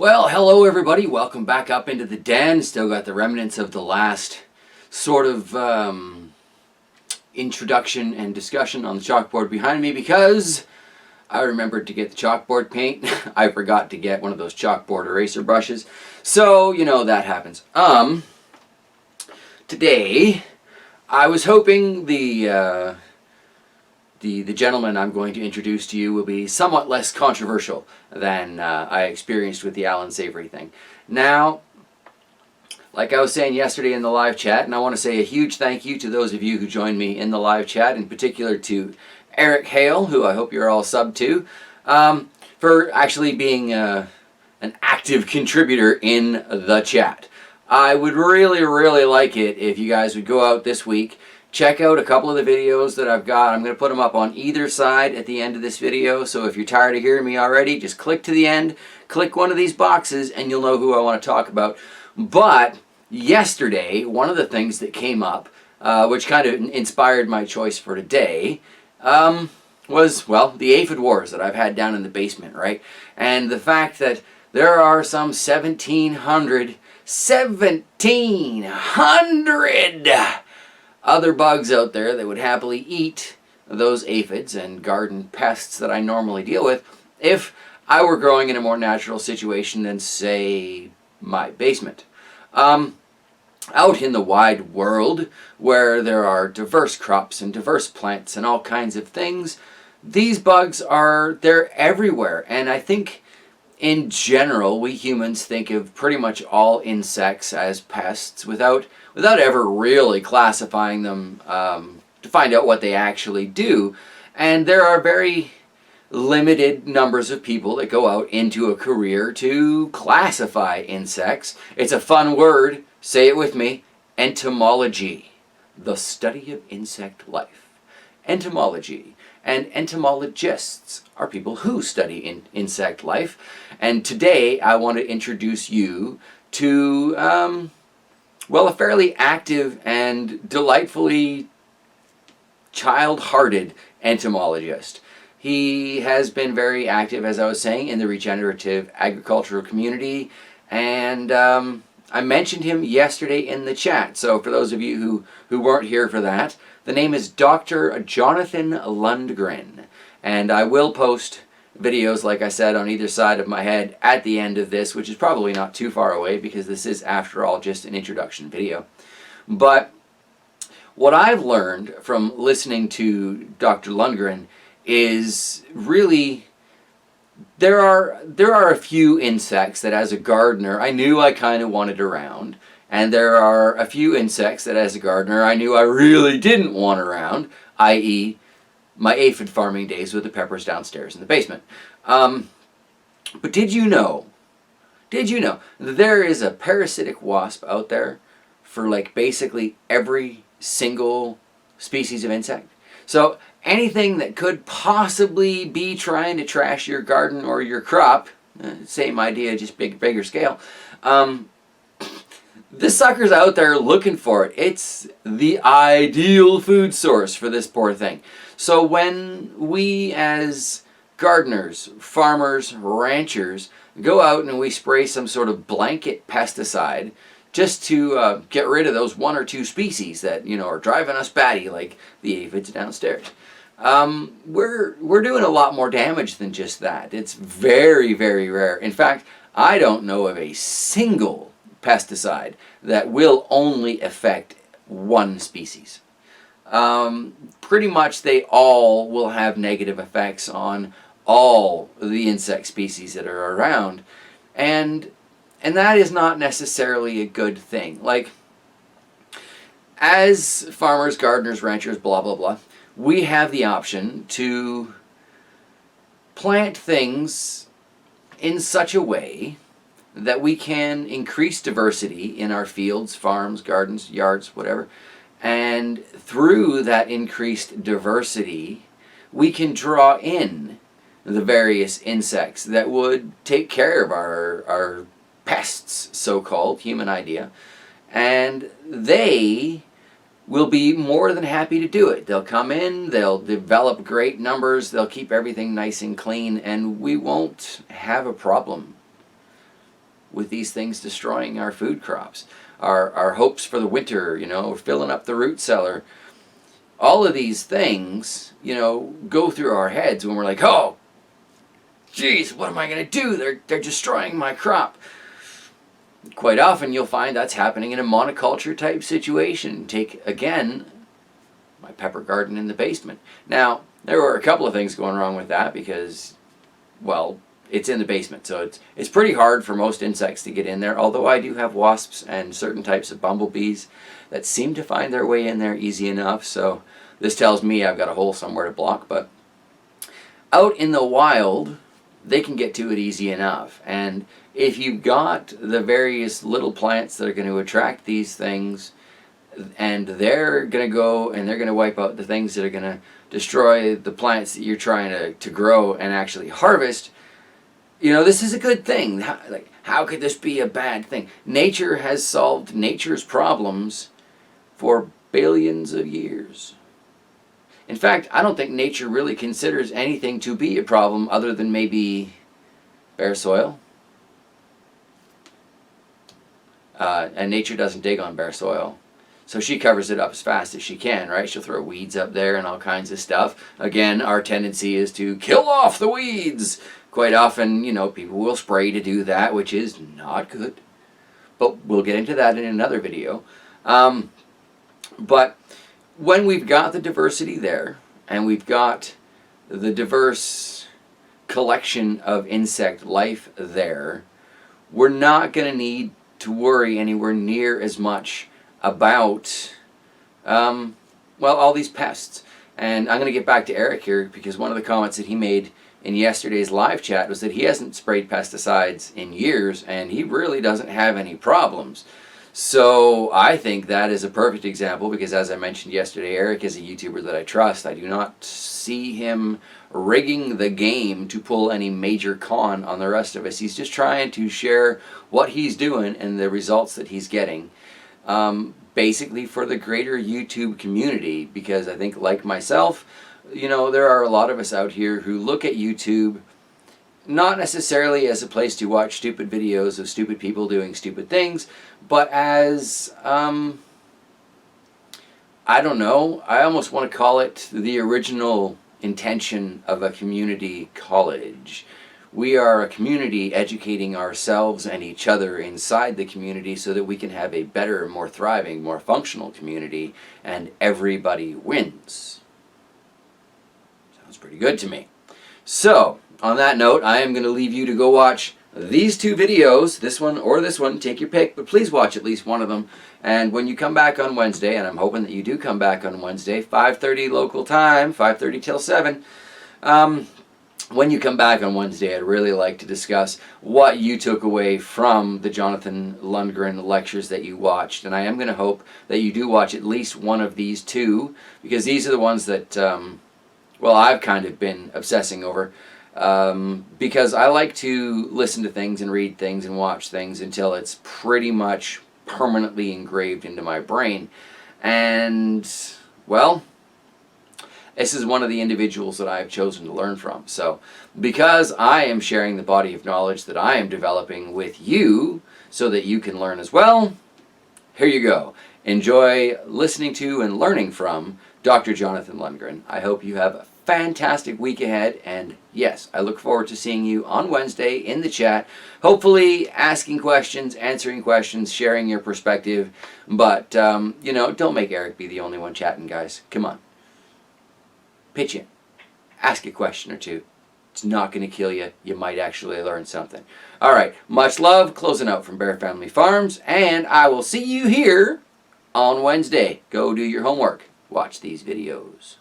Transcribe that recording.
Well, hello everybody. Welcome back up into the den. Still got the remnants of the last sort of introduction and discussion on the chalkboard behind me because I remembered to get the chalkboard paint. I forgot to get one of those chalkboard eraser brushes. So, you know, that happens. Today, I was hoping the gentleman I'm going to introduce to you will be somewhat less controversial than I experienced with the Alan Savory thing. Now, like I was saying yesterday in the live chat, and I want to say a huge thank you to those of you who joined me in the live chat, in particular to Eric Hale, who I hope you're all subbed to, for actually being an active contributor in the chat. I would really like it if you guys would go out this week, check out a couple of the videos that I've got. I'm going to put them up on either side at the end of this video, so if you're tired of hearing me already, just click to the end, click one of these boxes, and you'll know who I want to talk about. But yesterday, one of the things that came up, which kind of inspired my choice for today, was, well, the aphid wars that I've had down in the basement, right? And the fact that there are some 1,700 other bugs out there that would happily eat those aphids and garden pests that I normally deal with if I were growing in a more natural situation than, say, my basement. Out in the wide world, where there are diverse crops and diverse plants and all kinds of things, these bugs they're everywhere. And I think in general, we humans think of pretty much all insects as pests without ever really classifying them to find out what they actually do. And there are very limited numbers of people that go out into a career to classify insects. It's a fun word. Say it with me. Entomology. The study of insect life. Entomology. And entomologists are people who study insect life. And today I want to introduce you to, well, a fairly active and delightfully child-hearted entomologist. He has been very active, as I was saying, in the regenerative agricultural community, and I mentioned him yesterday in the chat. So for those of you who weren't here for that, the name is Dr. Jonathan Lundgren, and I will post videos, like I said, on either side of my head at the end of this, which is probably not too far away because this is, after all, just an introduction video. But what I've learned from listening to Dr. Lundgren is really there are a few insects that as a gardener I knew I kind of wanted around, and there are a few insects that as a gardener I knew I really didn't want around, i.e. my aphid farming days with the peppers downstairs in the basement. But did you know that there is a parasitic wasp out there for like basically every single species of insect? So anything that could possibly be trying to trash your garden or your crop, same idea, just bigger scale, this sucker's out there looking for it. It's the ideal food source for this poor thing. So when we as gardeners, farmers, ranchers go out and we spray some sort of blanket pesticide just to get rid of those one or two species that, you know, are driving us batty, like the aphids downstairs, we're doing a lot more damage than just that. It's very rare. In fact, I don't know of a single pesticide that will only affect one species. Pretty much they all will have negative effects on all the insect species that are around, and that is not necessarily a good thing. Like, as farmers, gardeners, ranchers, blah blah blah, we have the option to plant things in such a way that we can increase diversity in our fields, farms, gardens, yards, whatever. And through that increased diversity, we can draw in the various insects that would take care of our pests, so-called, human idea. And they will be more than happy to do it. They'll come in, they'll develop great numbers, they'll keep everything nice and clean, and we won't have a problem with these things destroying our food crops, our hopes for the winter, we're filling up the root cellar. All of these things, go through our heads when we're like, oh, geez, what am I going to do? They're destroying my crop. Quite often you'll find that's happening in a monoculture type situation. Take, again, my pepper garden in the basement. Now, there were a couple of things going wrong with that because, well, it's in the basement, so it's pretty hard for most insects to get in there, although I do have wasps and certain types of bumblebees that seem to find their way in there easy enough, so this tells me I've got a hole somewhere to block. But out in the wild, they can get to it easy enough, and if you've got the various little plants that are going to attract these things, and they're going to go and they're going to wipe out the things that are going to destroy the plants that you're trying to grow and actually harvest, this is a good thing. How could this be a bad thing? Nature has solved nature's problems for billions of years. In fact, I don't think nature really considers anything to be a problem other than maybe bare soil. And nature doesn't dig on bare soil. So she covers it up as fast as she can, right? She'll throw weeds up there and all kinds of stuff. Again, our tendency is to kill off the weeds. Quite often, people will spray to do that, which is not good. But we'll get into that in another video. But when we've got the diversity there, and we've got the diverse collection of insect life there, we're not going to need to worry anywhere near as much about, all these pests. And I'm going to get back to Eric here, because one of the comments that he made in yesterday's live chat was that he hasn't sprayed pesticides in years, and he really doesn't have any problems. So I think that is a perfect example, because as I mentioned yesterday, Eric is a YouTuber that I trust. I do not see him rigging the game to pull any major con on the rest of us. He's just trying to share what he's doing and the results that he's getting. Basically for the greater YouTube community, because I think, like myself, there are a lot of us out here who look at YouTube not necessarily as a place to watch stupid videos of stupid people doing stupid things, but as, I don't know, I almost want to call it the original intention of a community college. We are a community educating ourselves and each other inside the community so that we can have a better, more thriving, more functional community, and everybody wins. Sounds pretty good to me. So, on that note, I am going to leave you to go watch these two videos, this one or this one, take your pick, but please watch at least one of them. And when you come back on Wednesday, and I'm hoping that you do come back on Wednesday, 5:30 local time, 5:30 till 7, when you come back on Wednesday, I'd really like to discuss what you took away from the Jonathan Lundgren lectures that you watched. And I am going to hope that you do watch at least one of these two, because these are the ones that, I've kind of been obsessing over. Because I like to listen to things and read things and watch things until it's pretty much permanently engraved into my brain. And, this is one of the individuals that I have chosen to learn from. So, because I am sharing the body of knowledge that I am developing with you so that you can learn as well, here you go. Enjoy listening to and learning from Dr. Jonathan Lundgren. I hope you have a fantastic week ahead, and yes, I look forward to seeing you on Wednesday in the chat, hopefully asking questions, answering questions, sharing your perspective, but, don't make Eric be the only one chatting, guys. Come on. Pitch in. Ask a question or two. It's not going to kill you. You might actually learn something. All right, much love, closing out from Bear Family Farms, and I will see you here on Wednesday. Go do your homework. Watch these videos.